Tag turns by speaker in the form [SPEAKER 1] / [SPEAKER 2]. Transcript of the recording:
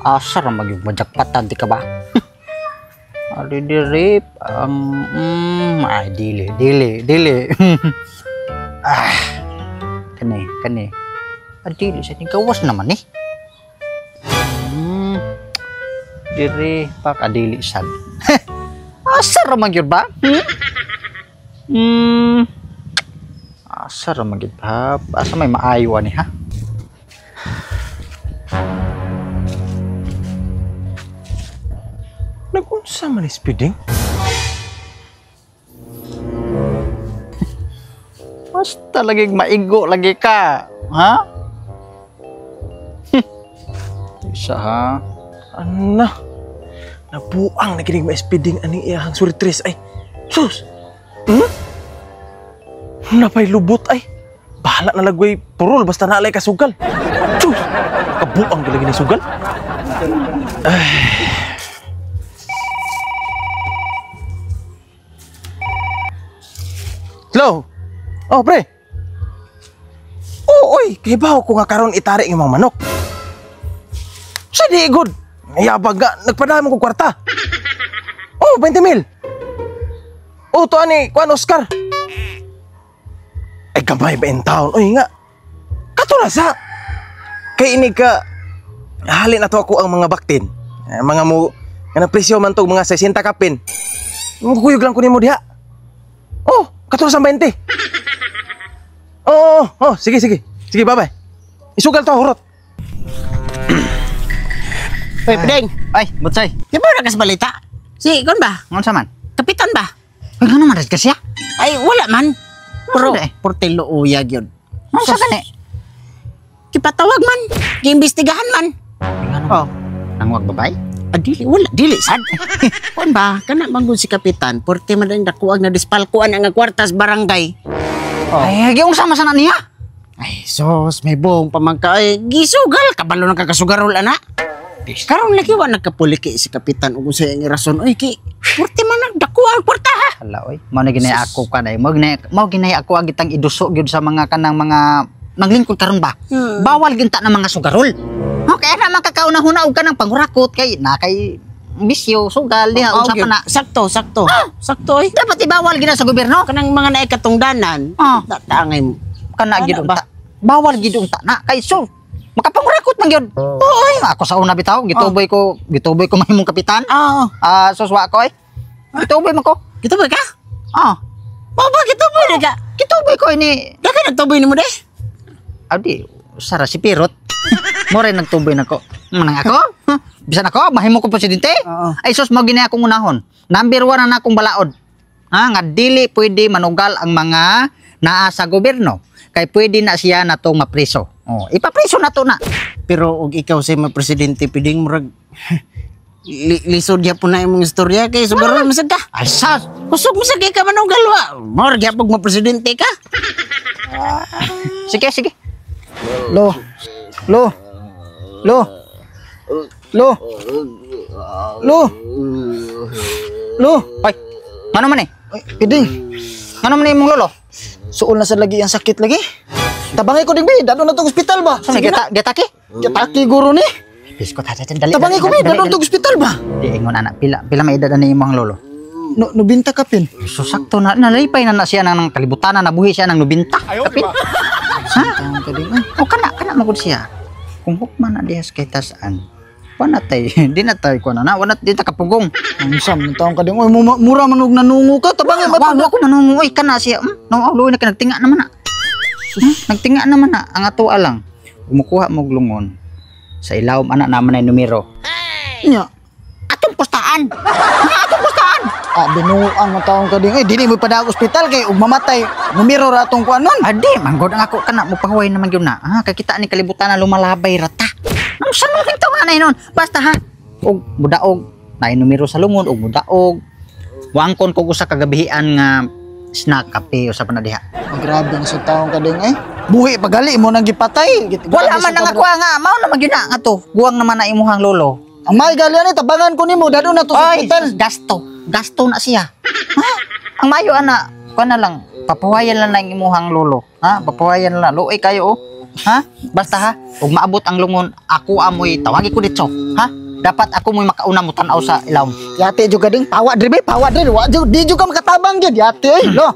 [SPEAKER 1] Asar magpatan di ka ba? Adi dirip ay dili. Kani. Adili sa gawas naman eh. Diri pak adili sad. Asar magyud ba? Asar magyud ba? Asa may maayo ani ha?
[SPEAKER 2] Nagunsa man is piding?
[SPEAKER 1] Basta lagi maigo lagi ka, ha? Isa ha?
[SPEAKER 2] Ana, nabuang na kinig ma-speeding aning iyahang suritres ay. Sus! Napay lubot ay. Bahala na lagway purol basta naalay kasugal. Sus! Kabuang ka lagi ni sugal. Ay. Hello? Oh, pre. Oh, oy, kibaw ko nga karon itari ng mga manok. Sa di good. Yabag nga, nagpadama ko kwarta. Oh, 20 mil. Oh, to ani, kuan Oscar. Ay, gamay ba in town? Oy nga. Katulasa. Kay ini ka, halin na to ako ang mga baktin. Mga mo, nga na presyo man to, mga 60 kapin. Magkuyog lang ko ni mo diha. Oh, 14.20. Oh, sige. Sige, bye-bye. Isugal to, hurot.
[SPEAKER 3] Hoy, Piding.
[SPEAKER 1] Ay, butsay.
[SPEAKER 3] Di ba nakas balita? Si, kon ba?
[SPEAKER 1] Ngon man?
[SPEAKER 3] Kapitan ba?
[SPEAKER 1] Ay, ano man kasi?
[SPEAKER 3] Ay, wala man. Pero,
[SPEAKER 1] Wala eh.
[SPEAKER 3] portelo uyag yun.
[SPEAKER 1] Ano sa gani?
[SPEAKER 3] Kipatawag man. Kiimbestigahan man.
[SPEAKER 1] Oh, nangwag babay?
[SPEAKER 3] Dili, wala. Dili, sad. Kon ba? Kana manggod si Kapitan. Porte man rin nakuwag na dispalkuan ang kwartas barangay.
[SPEAKER 1] Oh. Ay, yung sama sana niya.
[SPEAKER 3] Ay, sos, may buong pamangka. Ay, gisugal. Kabalo na kakasugarol, ana. Karon lagi wa nagkapuliki si Kapitan ug sa iyang rason. Oy, porte man nagdakuha ang kwarta ha.
[SPEAKER 1] Hala oy, mao na ginay ako kanay. Mao ginay ako ang gitang iduso gyud sa mga kanang mga naglingkod karon ba. Bawal ginta na mga sugarol. Okay na makakauna-huna og kanang pangurakot kay na kay bisyo sugal diha usa pa na.
[SPEAKER 3] Sakto. Sakto oy.
[SPEAKER 1] Dapat ibawal gina sa gobyerno.
[SPEAKER 3] Kanang mga naay katungdanan. Tangay mo.
[SPEAKER 1] Kana gyud unta. Bawal gyud unta na kay so makapangurakot man gyud. Oy, ako sa una bitaw gituboy ko mahimong kapitan. Suswa ko oy. Gituboy man ko.
[SPEAKER 3] Gituboy ka?
[SPEAKER 1] Ba gituboy ka? Gituboy ko ini.
[SPEAKER 3] Daka nagtuboy nimo de?
[SPEAKER 1] Adi, sara si Pirot. Mo rin nagtuboy nako. Manang ako? Bisan ako mahimo ko presidente. Ay sus mo gini akong unahon. Number 1 na akong balaod. Nga dili pwede manugal ang mga naa sa gobyerno. Kay pwede na siya natong mapriso. Ipapriso na to na.
[SPEAKER 3] Pero og ikaw say presidente Piding murag lisod ya po na imong istorya kay sugarol masad ka.
[SPEAKER 1] Ay sas,
[SPEAKER 3] kusog masad kay ka manugal wa. Murag ya pag presidente ka.
[SPEAKER 1] Sige. Lo. Ay, ngano man eh?
[SPEAKER 2] Piding.
[SPEAKER 1] Ngano man imong lolo?
[SPEAKER 2] Suol na sa lagi ang sakit lagi. Tabangay ko ding bi, dado na tong ospital ba?
[SPEAKER 1] Saan getaki?
[SPEAKER 2] Getaki guro ni.
[SPEAKER 1] Biskot ha dali.
[SPEAKER 2] Tabangay ko bi, dado tong ospital ba?
[SPEAKER 1] Di ingon anak pila may edad ani imong lolo?
[SPEAKER 2] Nubinta kapin.
[SPEAKER 1] So sakto na nalaypay na siya nang kalibutan na nabuhi siya nang nubinta. Kapin. Ha? O kana magud siya. Kung hukman na diha kay tasaan. Wanatay, di na tayo ko na wanat di ta kapugong.
[SPEAKER 2] Ang sam taong ka ding oy mura man og nanungo ka tabangay
[SPEAKER 1] Wa ako manungo oy kana siya. No ulo na nagtinga naman na. Nagtinga naman na ang ato alang. Kumukuha mo glungon. Sa ilawom anak naman ay numero.
[SPEAKER 2] Nya.
[SPEAKER 1] Atong pustahan. Atong pustahan.
[SPEAKER 2] Binuang ang taong ka ding dili mo pa ospital kay ug mamatay numero ra atong kuanon.
[SPEAKER 1] Adi manggod ang ako kana mo panghuway naman gyud na. Kay kita ni kalibutan na lumalabay rata. Nang sa mo kinto nga nun. Basta ha. Og budaog na numero sa lumon og budaog. Wangkon ko usa ka gabihian nga snack kape usa pa na diha.
[SPEAKER 2] Grabe ang sa taong ka ding buhi pagali mo nang gipatay.
[SPEAKER 1] Wala man nang ako nga mao na magyud na nga to. Guwang naman na imuhang lolo.
[SPEAKER 2] Ang may gali ani tabangan ko nimo dado na to sa ospital.
[SPEAKER 1] Gasto na siya. Ang mayo ana, kuan na lang papawayan lang ang imuhang lolo. Papawayan lang. Luoy kayo Ha? Basta ha, ug maabot ang lungon, ako amoy tawagi ko dito. Ha? Dapat ako mo'y makauna mo tanaw sa ilawom.
[SPEAKER 3] Yate juga ding pawa dre, pawa dre. Wa di juga makatabang gyud yate, lo.